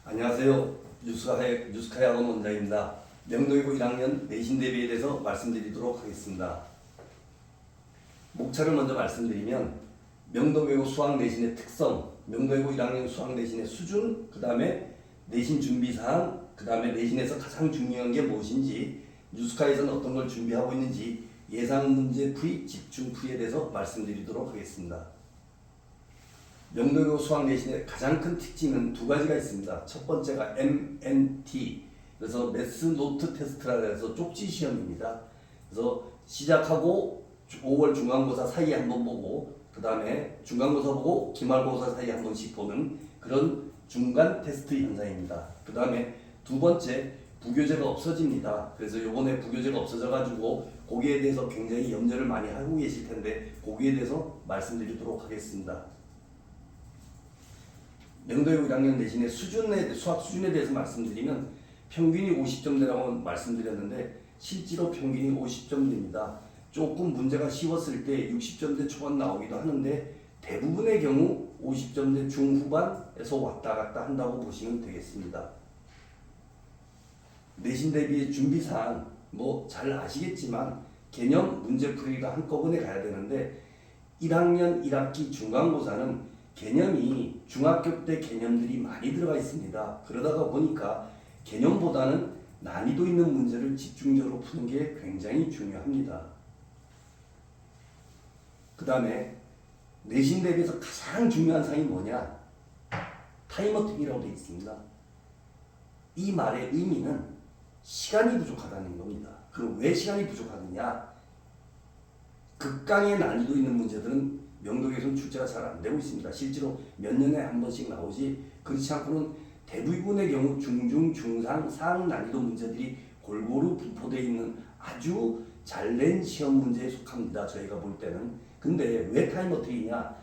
안녕하세요. 뉴스카의 학원 원장입니다. 명도이고 1학년 내신 대비에 대해서 말씀드리도록 하겠습니다. 목차를 먼저 말씀드리면 명도외고 수학 내신의 특성, 명도외고 1학년 수학 내신의 수준, 그 다음에 내신 준비사항, 그 다음에 내신에서 가장 중요한 게 무엇인지, 뉴스카에서는 어떤 걸 준비하고 있는지, 예상 문제 풀이, 집중 풀이에 대해서 말씀드리도록 하겠습니다. 명도외고 수학 내신의 가장 큰 특징은 두 가지가 있습니다. 첫 번째가 MNT, 그래서 매스 노트 테스트라 해서 쪽지 시험입니다. 그래서 시작하고 5월 중간고사 사이에 한번 보고, 그 다음에 중간고사 보고 기말고사 사이에 한 번씩 보는 그런 중간 테스트 현상입니다. 그 다음에 두 번째, 부교재가 없어집니다. 그래서 요번에 부교재가 없어져가지고 거기에 대해서 굉장히 염려를 많이 하고 계실 텐데, 거기에 대해서 말씀드리도록 하겠습니다. 명도외고 1학년 내신의 수학 수준에 대해서 말씀드리면 평균이 50점대라고 말씀드렸는데 실제로 평균이 50점대입니다. 조금 문제가 쉬웠을 때 60점대 초반 나오기도 하는데 대부분의 경우 50점대 중후반에서 왔다 갔다 한다고 보시면 되겠습니다. 내신 대비의 준비사항 잘 아시겠지만 개념 문제풀이가 한꺼번에 가야 되는데 1학년 1학기 중간고사는 개념이 중학교 때 개념들이 많이 들어가 있습니다. 그러다가 보니까 개념보다는 난이도 있는 문제를 집중적으로 푸는 게 굉장히 중요합니다. 그 다음에 내신 대비해서 가장 중요한 사항이 뭐냐? 타임어택이라고 되어 있습니다. 이 말의 의미는 시간이 부족하다는 겁니다. 그럼 왜 시간이 부족하느냐? 극강의 난이도 있는 문제들은 명도에서는 출제가 잘 안 되고 있습니다. 실제로 몇 년에 한 번씩 나오지, 그렇지 않고는 대부분의 경우 중중, 중상, 상 난이도 문제들이 골고루 분포되어 있는 아주 잘 낸 시험 문제에 속합니다. 저희가 볼 때는. 근데 왜 타임어택이냐?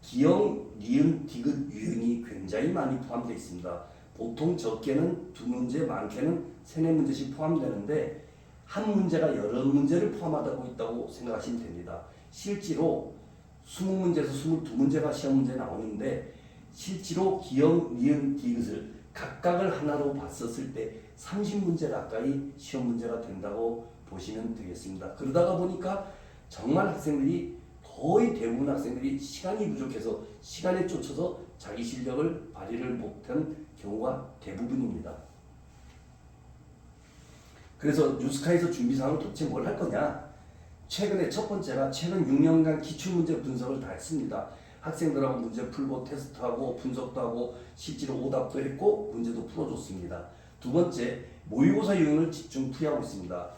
기역, 니은, 디귿, 유형이 굉장히 많이 포함되어 있습니다. 보통 적게는 두 문제, 많게는 세네 문제씩 포함되는데 한 문제가 여러 문제를 포함하고 있다고 생각하시면 됩니다. 실제로 20문제에서 22문제가 시험 문제 나오는데 실제로 기역, 니은, 디귿을 각각을 하나로 봤었을 때 30문제 가까이 시험 문제가 된다고 보시면 되겠습니다. 그러다가 보니까 정말 학생들이 거의 대부분 학생들이 시간이 부족해서 시간에 쫓아서 자기 실력을 발휘를 못한 경우가 대부분입니다. 그래서 뉴스카에서 준비사항은 도대체 뭘 할 거냐? 최근에 첫 번째가 최근 6년간 기출문제 분석을 다 했습니다. 학생들하고 문제 풀고 테스트하고 분석도 하고 실제로 오답도 했고 문제도 풀어줬습니다. 두 번째, 모의고사 유형을 집중 풀이하고 있습니다.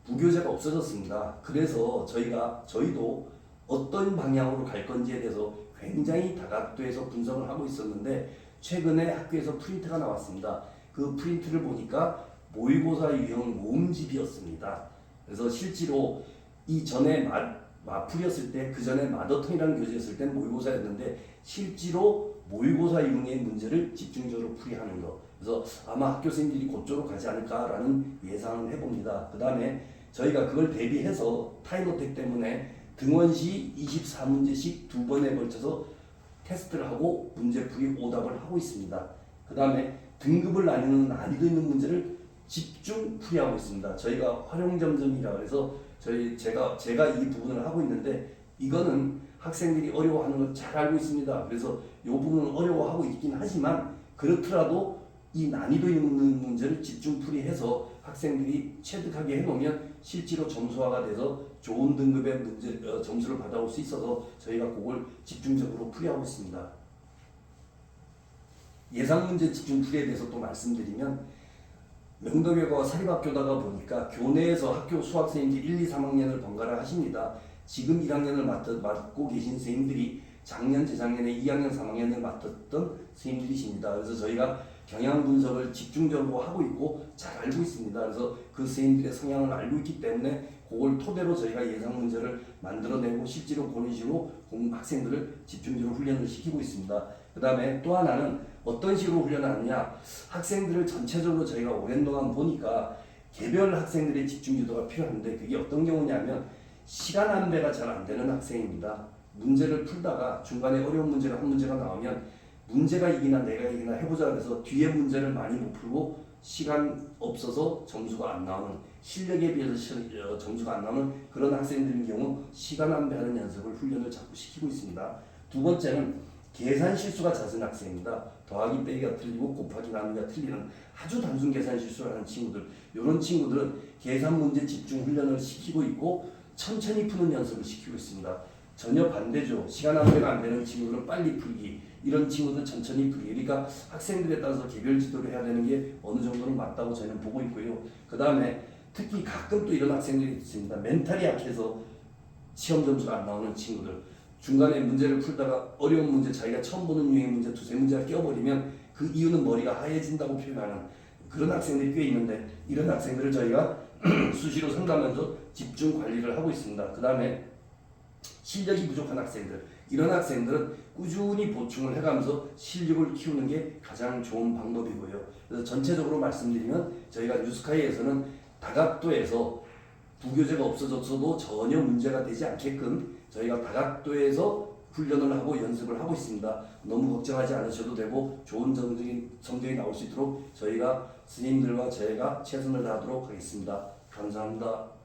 부교재가 없어졌습니다. 그래서 저희도 어떤 방향으로 갈 건지에 대해서 굉장히 다각도에서 분석을 하고 있었는데 최근에 학교에서 프린트가 나왔습니다. 그 프린트를 보니까 모의고사 유형 모음집이었습니다. 그래서 실제로 이전에 마풀이었을 때, 그 전에 마더턴이라는 교재였을 때는 모의고사였는데 실제로 모의고사 유형의 문제를 집중적으로 풀이하는 것. 그래서 아마 학교 선생님들이 그쪽으로 가지 않을까라는 예상을 해봅니다. 그 다음에 저희가 그걸 대비해서 타임어택 때문에 등원시 24문제씩 두 번에 걸쳐서 테스트를 하고 문제풀이 오답을 하고 있습니다. 그 다음에 등급을 나누는 난이도 있는 문제를 집중 풀이하고 있습니다. 저희가 활용점점이라고 해서 제가 이 부분을 하고 있는데 이거는 학생들이 어려워하는 걸 잘 알고 있습니다. 그래서 이 부분은 어려워하고 있긴 하지만 그렇더라도 이 난이도 있는 문제를 집중 풀이해서 학생들이 체득하게 해놓으면 실제로 점수화가 돼서 좋은 등급의 점수를 받아올 수 있어서 저희가 그걸 집중적으로 풀이하고 있습니다. 예상문제 집중 풀이에 대해서 또 말씀드리면 명도교가 사립학교다가 보니까 교내에서 학교 수학선생님들이 1, 2, 3학년을 번갈아 하십니다. 지금 1학년을 맡고 계신 선생님들이 작년, 재작년에 2학년, 3학년을 맡았던 선생님들이십니다. 그래서 저희가 경향 분석을 집중적으로 하고 있고 잘 알고 있습니다. 그래서 그 선생님들의 성향을 알고 있기 때문에 그걸 토대로 저희가 예상 문제를 만들어내고 실제로 그런 식으로 학생들을 집중적으로 훈련을 시키고 있습니다. 그 다음에 또 하나는 어떤 식으로 훈련을 하느냐, 학생들을 전체적으로 저희가 오랜 동안 보니까 개별 학생들의 집중 유도가 필요한데 그게 어떤 경우냐면 시간 안배가 잘 안 되는 학생입니다. 문제를 풀다가 중간에 어려운 문제가 한 문제가 나오면 문제가 이기나 내가 이기나 해보자 그래서 뒤에 문제를 많이 못 풀고 시간 없어서 점수가 안 나오는, 실력에 비해서 점수가 안 나오는 그런 학생들인 경우 시간 안배하는 연습을 훈련을 자꾸 시키고 있습니다. 두 번째는 계산 실수가 잦은 학생입니다. 더하기 빼기가 틀리고 곱하기 나누기가 틀리는 아주 단순 계산 실수를 하는 친구들, 이런 친구들은 계산 문제 집중 훈련을 시키고 있고 천천히 푸는 연습을 시키고 있습니다. 전혀 반대죠. 시간 안배가 안 되는 친구들은 빨리 풀기, 이런 친구들은 천천히 풀기. 그러니까 학생들에 따라서 개별 지도를 해야 되는 게 어느 정도는 맞다고 저희는 보고 있고요. 그 다음에 특히 가끔 또 이런 학생들이 있습니다. 멘탈이 약해서 시험 점수가 안 나오는 친구들, 중간에 문제를 풀다가 어려운 문제, 자기가 처음 보는 유형 문제 두세 문제가 껴버리면 그 이유는 머리가 하얘진다고 표현하는 그런 학생들이 꽤 있는데, 이런 학생들을 저희가 수시로 상담하면서 집중 관리를 하고 있습니다. 그 다음에 실력이 부족한 학생들, 이런 학생들은 꾸준히 보충을 해가면서 실력을 키우는 게 가장 좋은 방법이고요. 그래서 전체적으로 말씀드리면 저희가 뉴스카이에서는 다각도에서 부교재가 없어졌어도 전혀 문제가 되지 않게끔 저희가 다각도에서 훈련을 하고 연습을 하고 있습니다. 너무 걱정하지 않으셔도 되고 좋은 성적이 나올 수 있도록 저희가 스님들과 저희가 최선을 다하도록 하겠습니다. 감사합니다.